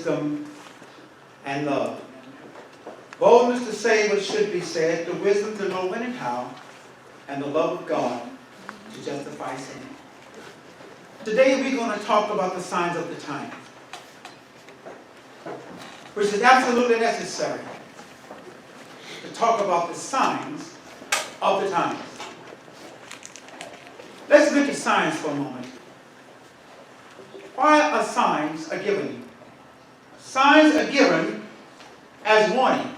wisdom and love. Boldness to say what should be said, the wisdom to know when and how, and the love of God to justify sin. Today we're going to talk about the signs of the times, which is absolutely necessary to talk about the signs of the times. Let's look at signs for a moment. Why are signs given? Signs are given as warning.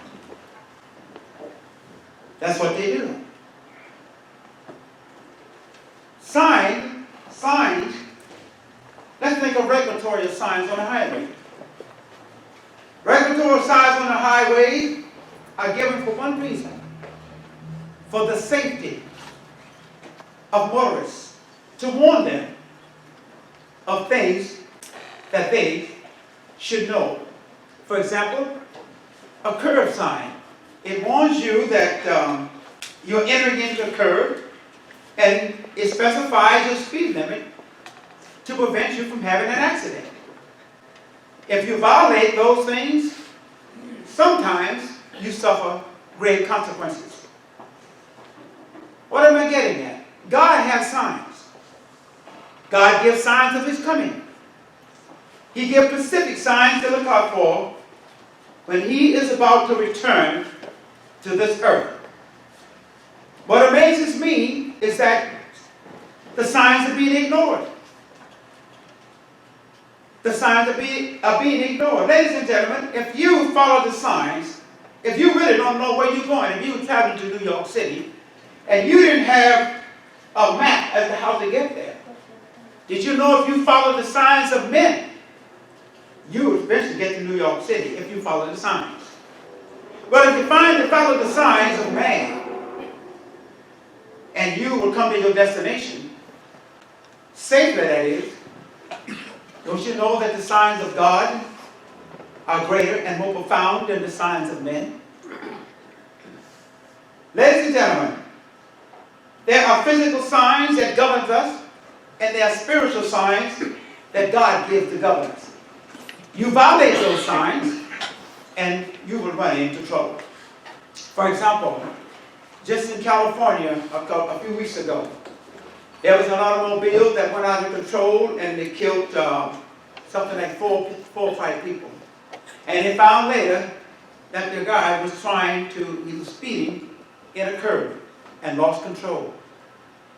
That's what they do. Signs, let's think of regulatory signs on the highway. Regulatory signs on the highway are given for one reason: for the safety of motorists, to warn them of things that they should know. For example, a curve sign. It warns you that you're entering into a curve, and it specifies your speed limit to prevent you from having an accident. If you violate those things, sometimes you suffer grave consequences. What am I getting at? God has signs. God gives signs of His coming. He gives specific signs to look out for when He is about to return to this earth. What amazes me is that the signs are being ignored. The signs are being ignored. Ladies and gentlemen, if you follow the signs, if you really don't know where you're going, if you were traveling to New York City and you didn't have a map as to how to get there, did you know if you follow the signs of men, you would eventually get to New York City if you follow the signs? But if you find to follow the signs of man, and you will come to your destination, safely that is, don't you know that the signs of God are greater and more profound than the signs of men? Ladies and gentlemen, there are physical signs that govern us, and there are spiritual signs that God gives to govern us. You violate those signs, and you will run into trouble. For example, just in California a few weeks ago, there was an automobile that went out of control and they killed something like four or five people. And they found later that the guy was he was speeding in a curve and lost control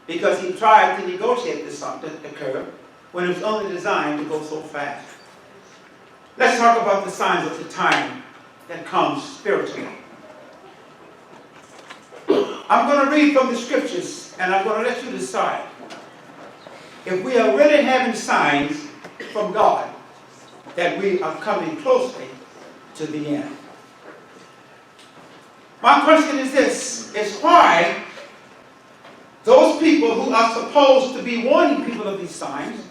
because he tried to negotiate the curve when it was only designed to go so fast. Let's talk about the signs of the time that comes spiritually. I'm going to read from the scriptures, and I'm going to let you decide if we are really having signs from God that we are coming closely to the end. My question is this, is why those people who are supposed to be warning people of these signs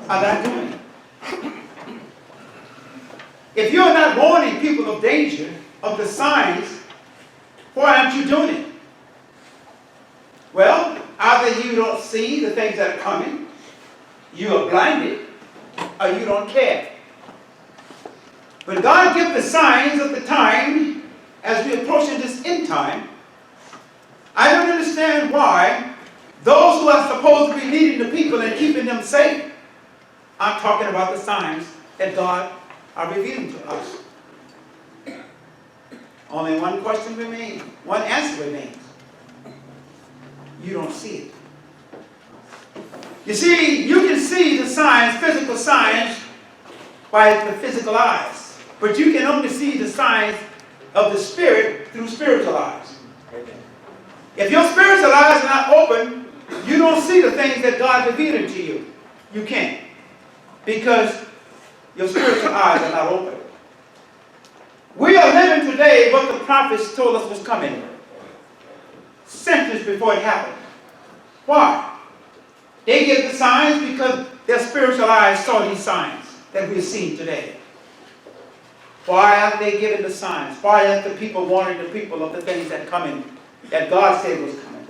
are not doing it. If you're not warning people of danger, of the signs, why aren't you doing it? Well, either you don't see the things that are coming, you are blinded, or you don't care. When God gives the signs of the time, as we approach in this end time, I don't understand why those who are supposed to be leading the people and keeping them safe aren't talking about the signs that God are revealing to us. Only one question remains, one answer remains. You don't see it. You see, you can see the signs, physical signs, by the physical eyes. But you can only see the signs of the Spirit through spiritual eyes. If your spiritual eyes are not open, you don't see the things that God revealed to you. You can't. Because your spiritual eyes are not open. We are living today what the prophets told us was coming, centuries before it happened. Why? They give the signs because their spiritual eyes saw these signs that we're seeing today. Why aren't they giving the signs? Why aren't the people warning the people of the things that are coming, that God said was coming?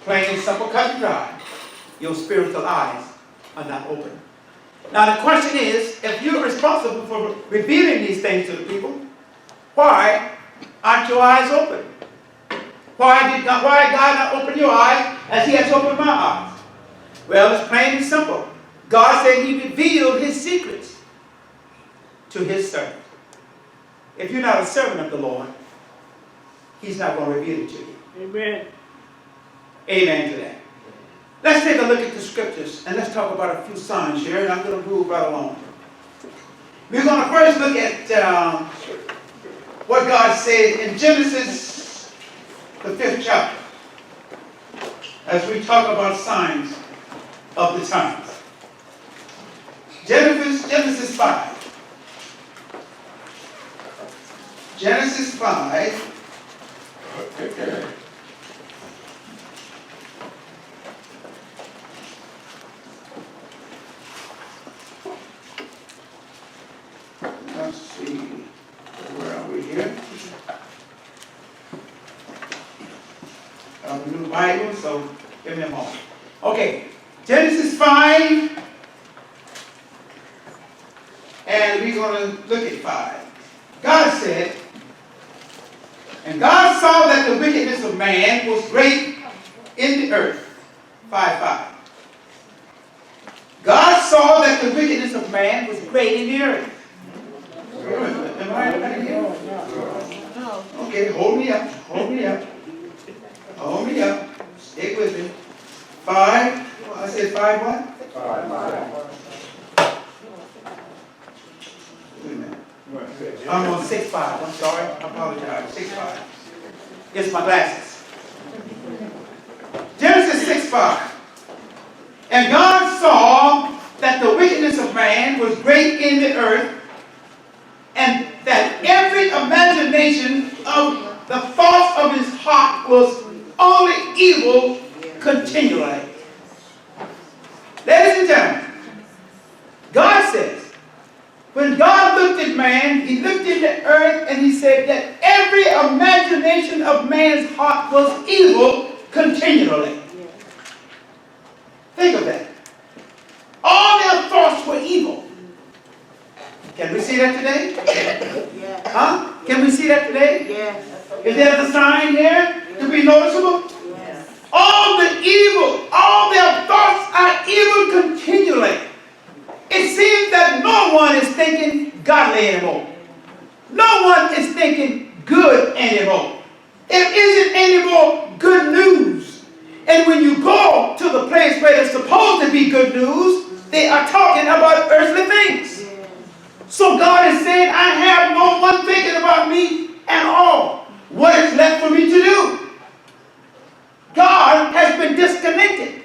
Plain and simple, cut and dry. Your spiritual eyes are not open. Now the question is, if you're responsible for revealing these things to the people, why aren't your eyes open? Why God not open your eyes as He has opened my eyes? Well, it's plain and simple. God said He revealed His secrets to His servant. If you're not a servant of the Lord, He's not going to reveal it to you. Amen. Amen to that. Let's take a look at the scriptures and let's talk about a few signs here, and I'm going to move right along. We're going to first look at what God said in Genesis, the 5th chapter, as we talk about signs of the times. Genesis 5. Genesis 5. Let's see, where are we here? I have a new Bible, so give me a moment. Okay, Genesis 5, and we're going to look at 5. God said, and God saw that the wickedness of man was great in the earth. 5:5. God saw that the wickedness of man was great in the earth. Am I right here? Okay, hold me up. Hold me up. Hold me up. Stay with me. 5. I said 5 what? 5. Wait a minute. I'm on 6:5. I'm sorry. I apologize. 6:5. It's my glasses. Genesis 6:5. And God saw that the wickedness of man was great in the earth, and that every imagination of the thoughts of his heart was only evil continually. Ladies and gentlemen, God says, when God looked at man, He looked at the earth and He said that every imagination of man's heart was evil continually. Think of that. All their thoughts were evil. Can we see that today? Yeah. Huh? Can we see that today? Yes. Is there a sign here to be noticeable? Yes. All the evil, all their thoughts are evil continually. It seems that no one is thinking godly anymore. No one is thinking good anymore. There isn't any more good news. And when you go to the place where there's supposed to be good news, they are talking about earthly things. So God is saying, I have no one thinking about me at all. What is left for me to do? God has been disconnected.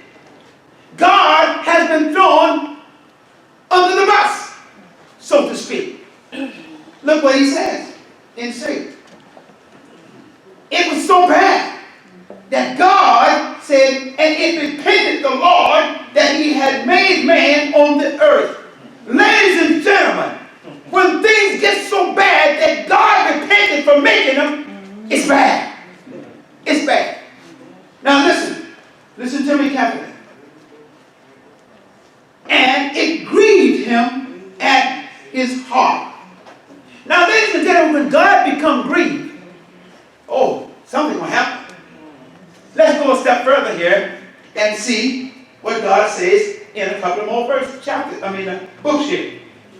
God has been thrown under the bus, so to speak. Look what He says in 6. It was so bad that God said, and it repented the Lord that He had made man on the earth. Ladies and gentlemen, when things get so bad that God repented for making them, it's bad. It's bad. Now listen to me carefully. And it grieved Him at His heart. Now, ladies and gentlemen, when God becomes grieved, oh, something will happen. Let's go a step further here and see what God says in a couple of more books here.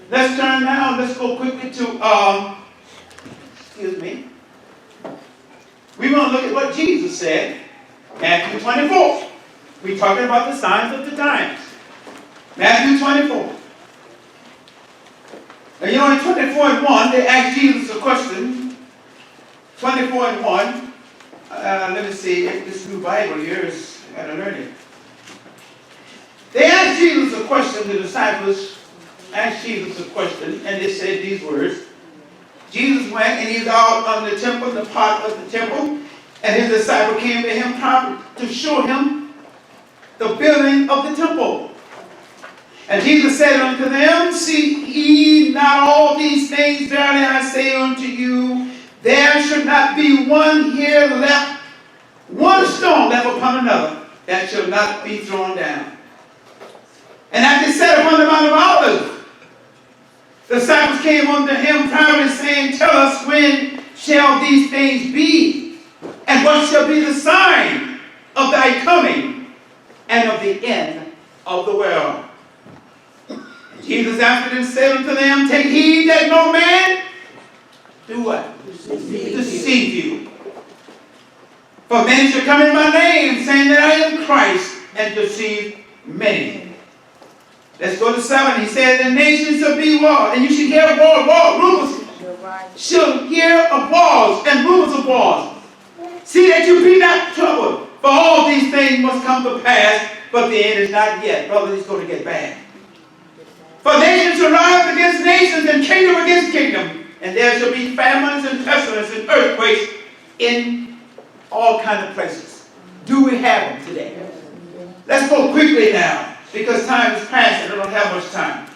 Let's turn now. Let's go quickly to excuse me. We're going to look at what Jesus said, Matthew 24. We're talking about the signs of the times. Matthew 24. Now, you know, in 24:1, they asked Jesus a question. 24:1. Let me see if this new Bible here is, I got to learn it. They asked Jesus a question, the disciples asked Jesus a question, and they said these words. Jesus went and He was out on the temple, the part of the temple, and His disciple came to Him to show Him the building of the temple. And Jesus said unto them, see ye not all these things? Verily I say unto you, there should not be one here left, one stone left upon another, that shall not be thrown down. And as they sat upon the Mount of Olives, the disciples came unto him privately, saying, Tell us, when shall these things be? And what shall be the sign of thy coming and of the end of the world? Jesus answered and said unto them, Take heed that no man do what? Deceive you. For many shall come in my name, saying that I am Christ, and deceive many. Let's go to 7. He said, The nations shall be wars, and you should hear of wars. Rumors shall hear of wars and rumors of wars. See that you be not troubled, for all these things must come to pass, but the end is not yet. Brother, it's going to get bad. For nations shall rise against nations, and kingdom against kingdom, and there shall be famines and pestilence and earthquakes in all kinds of places. Do we have them today? Let's go quickly now, because time is passing. I don't have much time.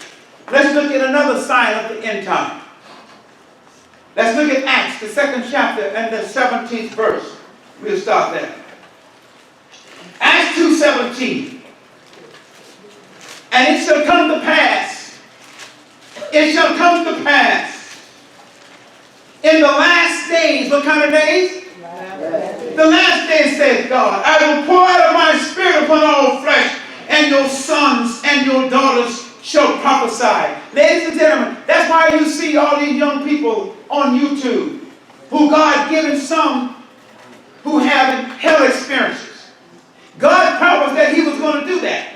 Let's look at another sign of the end time. Let's look at Acts, the 2nd chapter and the 17th verse. We'll start there. Acts 2:17. And it shall come to pass, it shall come to pass, in the last days. What kind of days? The last days, says God, I will pour out of my spirit upon all flesh, and your sons and your daughters shall prophesy. Ladies and gentlemen, that's why you see all these young people on YouTube who God given some who have hell experiences. God promised that he was going to do that.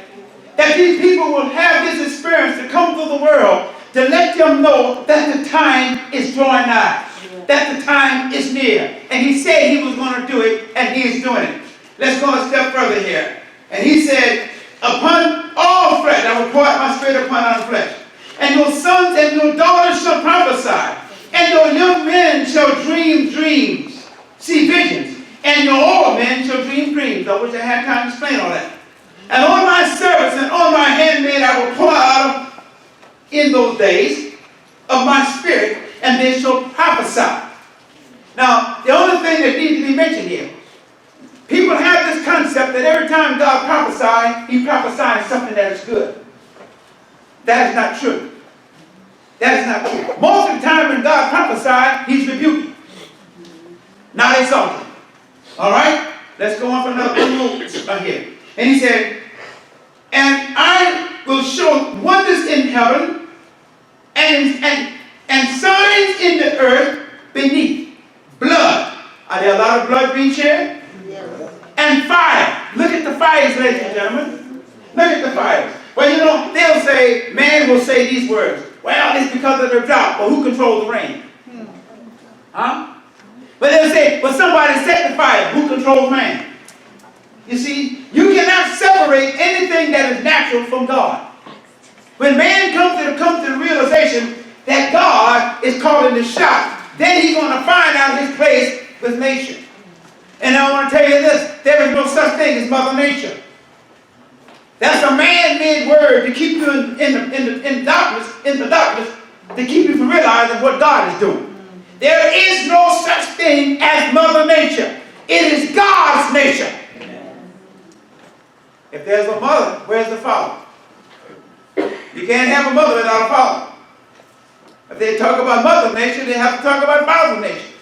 That these people will have this experience to come through the world to let them know that the time is drawing nigh. That the time is near. And he said he was going to do it, and he is doing it. Let's go a step further here. And he said, Upon all flesh, I will pour out my spirit upon all flesh. And your sons and your daughters shall prophesy. And your young men shall dream dreams, see visions. And your old men shall dream dreams. I wish I had time to explain all that. And on my servants and on my handmaid I will pour out in those days of my spirit, and they shall prophesy. Now, the only thing that needs to be mentioned here, people have this concept that every time God prophesies, he prophesies something that is good. That is not true. That is not true. Most of the time when God prophesies, he's rebuking, not exalting. All right? Let's go on for another little right here. And he said, And I will show wonders in heaven and signs in the earth beneath. Blood. Are there a lot of blood being shed? Yes. And fire. Look at the fires, ladies and gentlemen. Look at the fires. Well, you know, they'll say, man will say these words. Well, it's because of the drought. But who controls the rain? Huh? But they'll say, well, somebody set the fire. Who controls man? You see, you cannot separate anything that is natural from God. When man comes to the realization that God is calling the shot, then he's going to find out his place with nature. And I want to tell you this, there is no such thing as Mother Nature. That's a man-made word to keep you in darkness, to keep you from realizing what God is doing. There is no such thing as Mother Nature. It is God's nature. If there's a mother, where's the father? You can't have a mother without a father. If they talk about Mother Nature, they have to talk about Father Nature.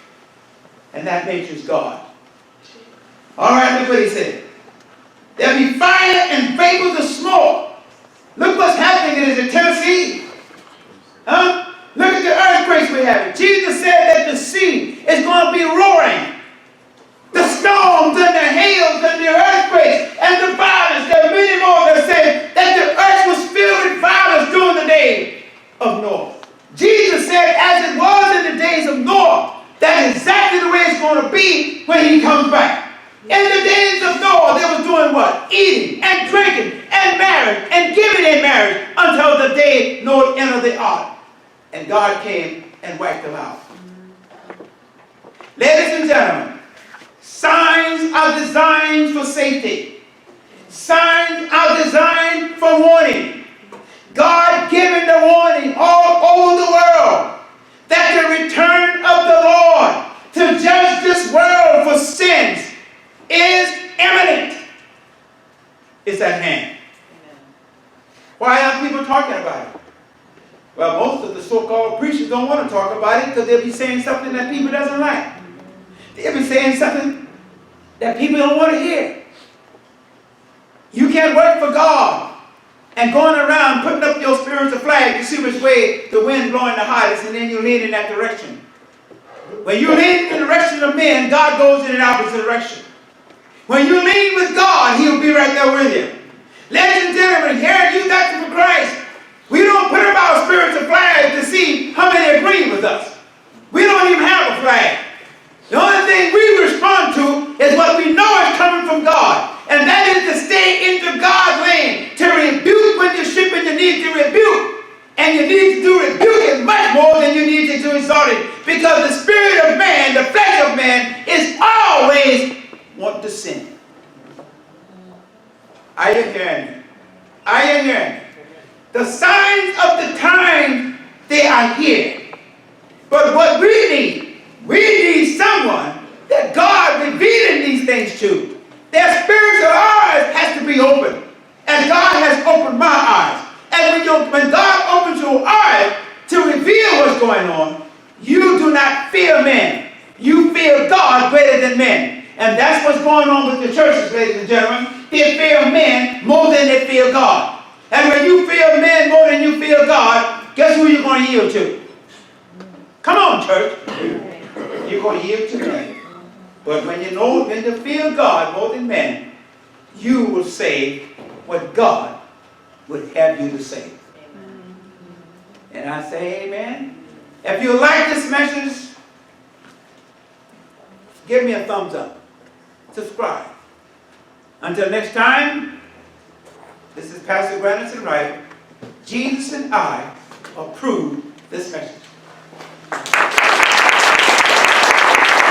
And that nature is God. All right, look what he said. There'll be fire and vapors of smoke. Look what's happening in Tennessee. Huh? Look at the earthquakes we're having. Jesus said that the sea is going to be roaring. The storms and the hails and the earthquakes and the violence. There are many more that say that the earth was filled with violence during the days of Noah. Jesus said, as it was in the days of Noah, that's exactly the way it's going to be when he comes back. In the days of Noah, they were doing what? Eating and drinking and marrying and giving in marriage until the day Noah entered the ark. And God came and wiped them out. Ladies and gentlemen, signs are designed for safety. Signs are designed for warning. God given the warning all over the world that the return of the Lord to judge this world for sins is imminent. It's at hand. Why preachers don't want to talk about it because they'll be saying something that people doesn't like. They'll be saying something that people don't want to hear. You can't work for God and going around putting up your spiritual flag to see which way the wind blowing the hottest, and then you lean in that direction. When you lean in the direction of men, God goes in the opposite direction. When you lean with God, He'll be right there with you. Ladies and gentlemen, here you got for Christ. We don't put up our spiritual flag to see how many agree with us. We don't even have a flag. The only thing we respond to is what we know is coming from God. And that is to stay into God's lane, to rebuke when you should, when you need to rebuke. And you need to do rebuking much more than you need to do exhorting. Because the spirit of man, the flesh of man, is always want to sin. Are you hearing me? Are you hearing me? The signs of the time, they are here. But what we need someone that God revealing these things to. Their spiritual eyes has to be open. As God has opened my eyes. And when God opens your eyes to reveal what's going on, you do not fear men. You fear God greater than men. And that's what's going on with the churches, ladies and gentlemen. They fear men more than they fear God. And when you fear men more than you fear God, guess who you're going to yield to? Come on, church. You're going to yield to men. But when you fear God more than men, you will say what God would have you to say. And I say amen. If you like this message, give me a thumbs up. Subscribe. Until next time, this is Pastor Granderson Wright. Jesus and I approve this message.